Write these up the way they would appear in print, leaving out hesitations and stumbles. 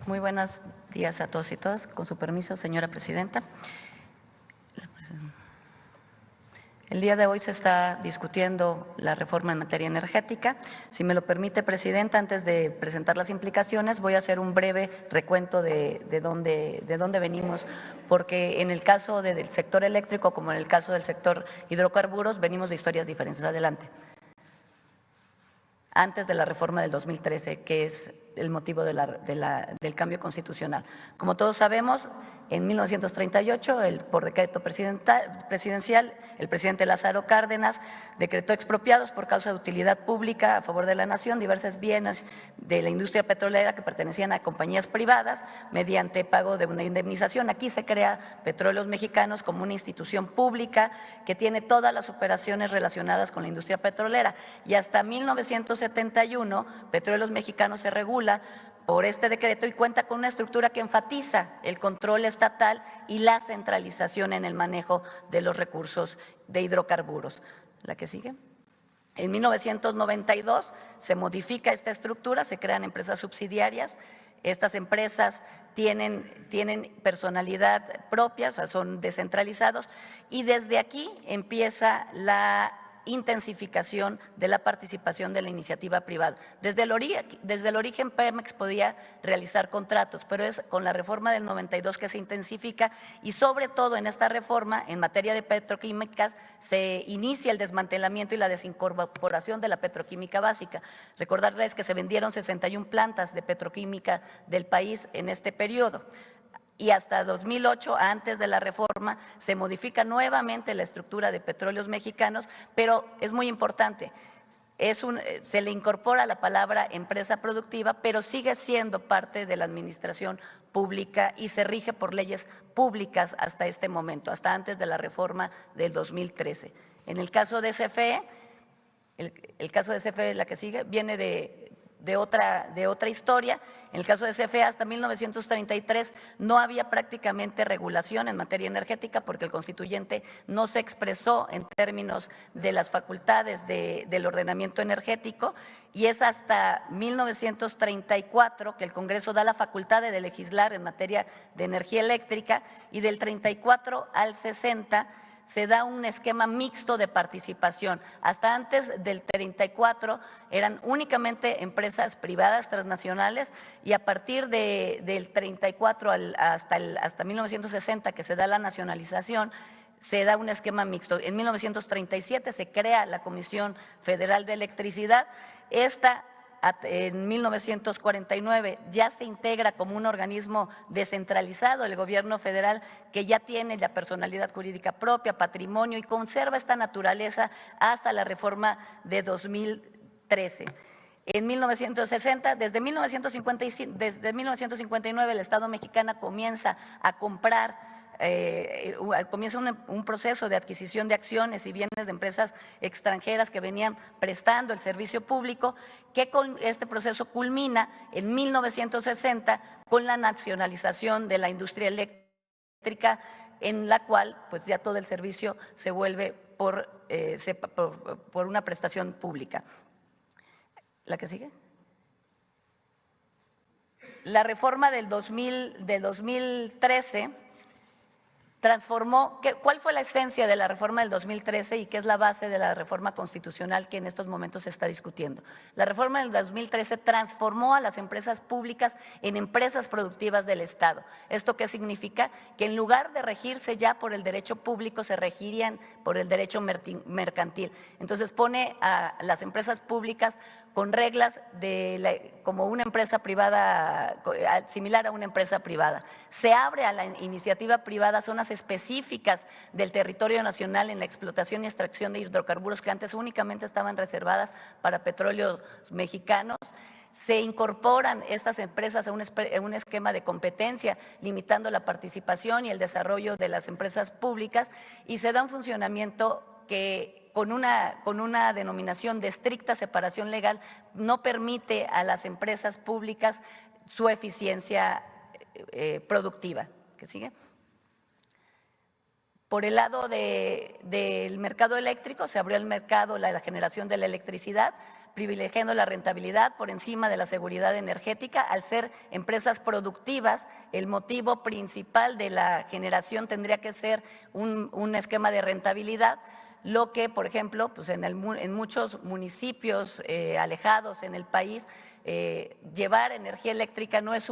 Muy buenos días a todos y todas. Con su permiso, señora presidenta. El día de hoy se está discutiendo la reforma en materia energética. Si me lo permite, presidenta, antes de presentar las implicaciones, voy a hacer un breve recuento de dónde venimos, porque en el caso del sector eléctrico, como en el caso del sector hidrocarburos, venimos de historias diferentes. Adelante. Antes de la reforma del 2013, que es el motivo del cambio constitucional. Como todos sabemos, en 1938, por decreto presidencial, el presidente Lázaro Cárdenas decretó expropiados por causa de utilidad pública a favor de la nación diversos bienes de la industria petrolera que pertenecían a compañías privadas mediante pago de una indemnización. Aquí se crea Petróleos Mexicanos como una institución pública que tiene todas las operaciones relacionadas con la industria petrolera, y hasta 1971 Petróleos Mexicanos se regula por este decreto y cuenta con una estructura que enfatiza el control estatal y la centralización en el manejo de los recursos de hidrocarburos. ¿La que sigue? En 1992 se modifica esta estructura, se crean empresas subsidiarias. Estas empresas tienen personalidad propia, o sea, son descentralizados, y desde aquí empieza la intensificación de la participación de la iniciativa privada. Desde el origen Pemex podía realizar contratos, pero es con la reforma del 92 que se intensifica, y sobre todo en esta reforma en materia de petroquímicas se inicia el desmantelamiento y la desincorporación de la petroquímica básica. Recordarles que se vendieron 61 plantas de petroquímica del país en este periodo. Y hasta 2008, antes de la reforma, se modifica nuevamente la estructura de Petróleos Mexicanos, pero es muy importante, se le incorpora la palabra empresa productiva, pero sigue siendo parte de la administración pública y se rige por leyes públicas hasta este momento, hasta antes de la reforma del 2013. En el caso de CFE, el caso de CFE, la que sigue, viene de otra historia. En el caso de CFE, hasta 1933 no había prácticamente regulación en materia energética porque el constituyente no se expresó en términos de las facultades del ordenamiento energético, y es hasta 1934 que el Congreso da la facultad de legislar en materia de energía eléctrica, y del 34 al 60 se da un esquema mixto de participación. Hasta antes del 34 eran únicamente empresas privadas transnacionales, y a partir del 34 hasta 1960, que se da la nacionalización, se da un esquema mixto. En 1937 se crea la Comisión Federal de Electricidad. Esta en 1949 ya se integra como un organismo descentralizado el gobierno federal, que ya tiene la personalidad jurídica propia, patrimonio, y conserva esta naturaleza hasta la reforma de 2013. En 1960, desde 1959 el Estado mexicano comienza a comprar, comienza un proceso de adquisición de acciones y bienes de empresas extranjeras que venían prestando el servicio público, que con este proceso culmina en 1960 con la nacionalización de la industria eléctrica, en la cual pues ya todo el servicio se vuelve por una prestación pública. ¿La que sigue? La reforma del 2013 transformó. ¿Cuál fue la esencia de la reforma del 2013 y qué es la base de la reforma constitucional que en estos momentos se está discutiendo? La reforma del 2013 transformó a las empresas públicas en empresas productivas del Estado. ¿Esto qué significa? Que en lugar de regirse ya por el derecho público, se regirían por el derecho mercantil. Entonces pone a las empresas públicas con reglas como una empresa privada, similar a una empresa privada. Se abre a la iniciativa privada zonas específicas del territorio nacional en la explotación y extracción de hidrocarburos que antes únicamente estaban reservadas para Petróleos Mexicanos. Se incorporan estas empresas a un esquema de competencia, limitando la participación y el desarrollo de las empresas públicas, y se da un funcionamiento que con una denominación de estricta separación legal no permite a las empresas públicas su eficiencia productiva. ¿Qué sigue? Por el lado del mercado eléctrico, se abrió el mercado, la generación de la electricidad privilegiando la rentabilidad por encima de la seguridad energética. Al ser empresas productivas, el motivo principal de la generación tendría que ser un esquema de rentabilidad, lo que, por ejemplo, pues en muchos municipios alejados en el país, llevar energía eléctrica no es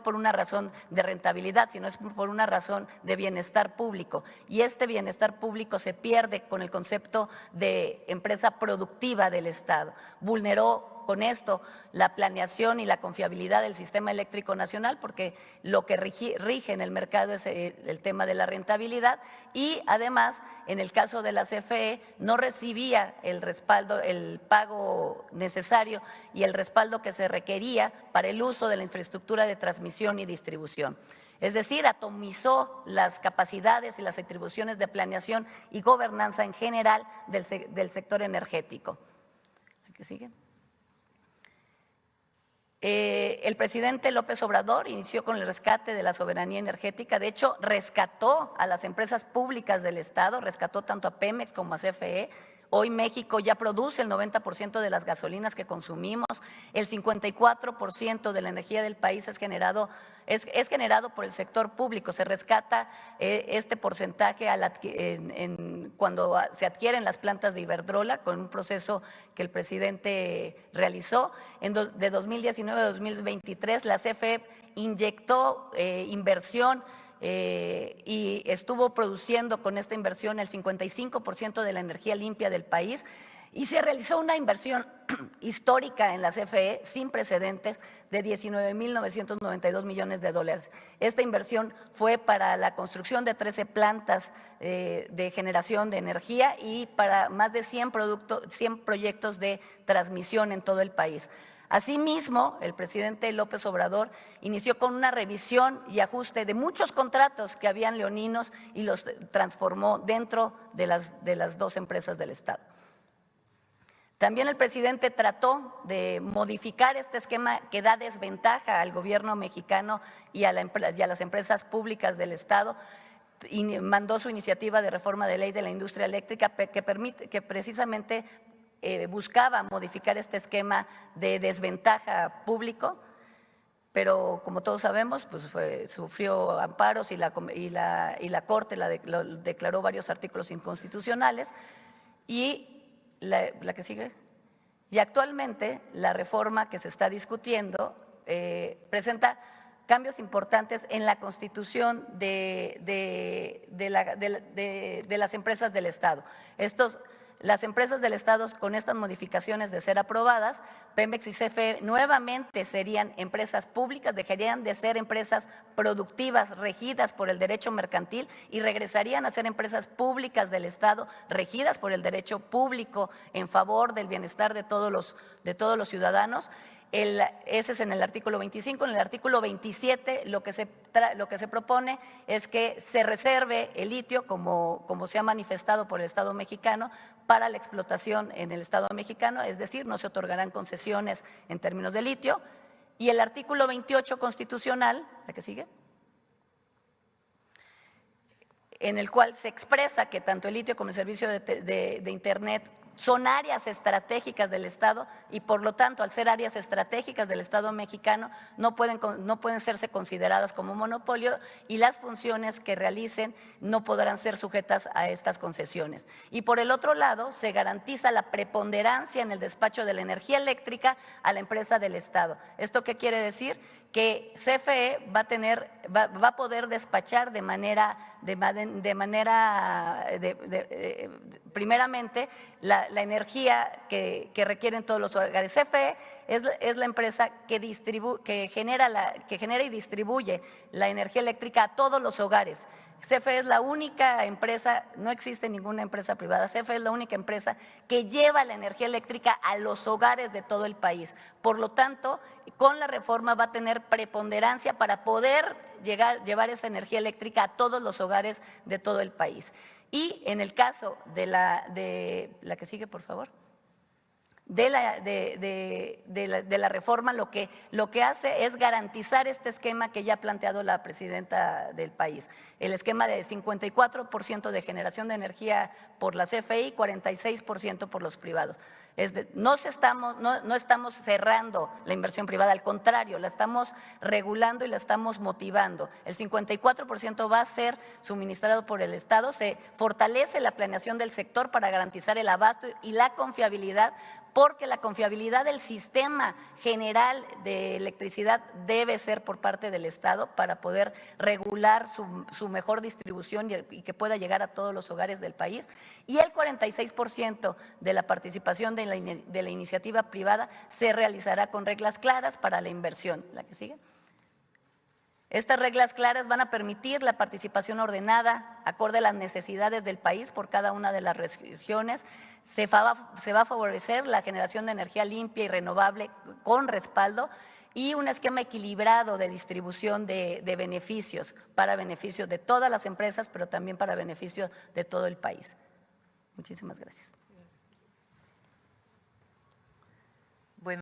por una razón de rentabilidad, sino es por una razón de bienestar público. Y este bienestar público se pierde con el concepto de empresa productiva del Estado. Vulneró con esto la planeación y la confiabilidad del sistema eléctrico nacional, porque lo que rige en el mercado es el tema de la rentabilidad, y además, en el caso de la CFE, no recibía el respaldo, el pago necesario y el respaldo que se requería para el uso de la infraestructura de transmisión y distribución. Es decir, atomizó las capacidades y las atribuciones de planeación y gobernanza en general del sector energético. ¿La que sigue? El presidente López Obrador inició con el rescate de la soberanía energética. De hecho, rescató a las empresas públicas del Estado, rescató tanto a Pemex como a CFE. Hoy México ya produce el 90% de las gasolinas que consumimos, el 54% de la energía del país es generado por el sector público. Se rescata este porcentaje cuando se adquieren las plantas de Iberdrola, con un proceso que el presidente realizó. De 2019 a 2023 la CFE inyectó inversión y estuvo produciendo con esta inversión el 55% de la energía limpia del país, y se realizó una inversión histórica en la CFE sin precedentes de 19.992 millones de dólares. Esta inversión fue para la construcción de 13 plantas de generación de energía y para más de 100 proyectos de transmisión en todo el país. Asimismo, el presidente López Obrador inició con una revisión y ajuste de muchos contratos que habían leoninos y los transformó dentro de las dos empresas del Estado. También el presidente trató de modificar este esquema que da desventaja al gobierno mexicano y a las empresas públicas del Estado, y mandó su iniciativa de reforma de ley de la industria eléctrica que precisamente buscaba modificar este esquema de desventaja público, pero como todos sabemos, pues sufrió amparos y la Corte lo declaró varios artículos inconstitucionales. Y la que sigue. Y actualmente la reforma que se está discutiendo presenta cambios importantes en la constitución de las empresas del Estado. Las empresas del Estado, con estas modificaciones de ser aprobadas, Pemex y CFE nuevamente serían empresas públicas, dejarían de ser empresas productivas regidas por el derecho mercantil y regresarían a ser empresas públicas del Estado regidas por el derecho público en favor del bienestar de todos los ciudadanos. Ese es en el artículo 25. En el artículo 27 lo que se propone es que se reserve el litio, como se ha manifestado por el Estado mexicano, para la explotación en el Estado mexicano, es decir, no se otorgarán concesiones en términos de litio. Y el artículo 28 constitucional, la que sigue, en el cual se expresa que tanto el litio como el servicio de Internet son áreas estratégicas del Estado y, por lo tanto, al ser áreas estratégicas del Estado mexicano, no pueden serse consideradas como monopolio, y las funciones que realicen no podrán ser sujetas a estas concesiones. Y por el otro lado, se garantiza la preponderancia en el despacho de la energía eléctrica a la empresa del Estado. ¿Esto qué quiere decir? Que CFE va a poder despachar primeramente la energía que requieren todos los hogares. CFE es la empresa que genera y distribuye la energía eléctrica a todos los hogares. CFE es la única empresa, no existe ninguna empresa privada, CFE es la única empresa que lleva la energía eléctrica a los hogares de todo el país. Por lo tanto, con la reforma va a tener preponderancia para poder llevar esa energía eléctrica a todos los hogares de todo el país. Y en el caso de la que sigue, por favor, de la reforma lo que hace es garantizar este esquema que ya ha planteado la presidenta del país, el esquema de 54% de generación de energía por la CFE, 46% por los privados. No estamos cerrando la inversión privada, al contrario, la estamos regulando y la estamos motivando. El 54% va a ser suministrado por el Estado, se fortalece la planeación del sector para garantizar el abasto y la confiabilidad, porque la confiabilidad del sistema general de electricidad debe ser por parte del Estado para poder regular su mejor distribución y que pueda llegar a todos los hogares del país. Y el 46% de la participación de la iniciativa privada se realizará con reglas claras para la inversión. ¿La que sigue? Estas reglas claras van a permitir la participación ordenada, acorde a las necesidades del país por cada una de las regiones. Se va a favorecer la generación de energía limpia y renovable con respaldo y un esquema equilibrado de distribución de beneficios, para beneficio de todas las empresas, pero también para beneficio de todo el país. Muchísimas gracias.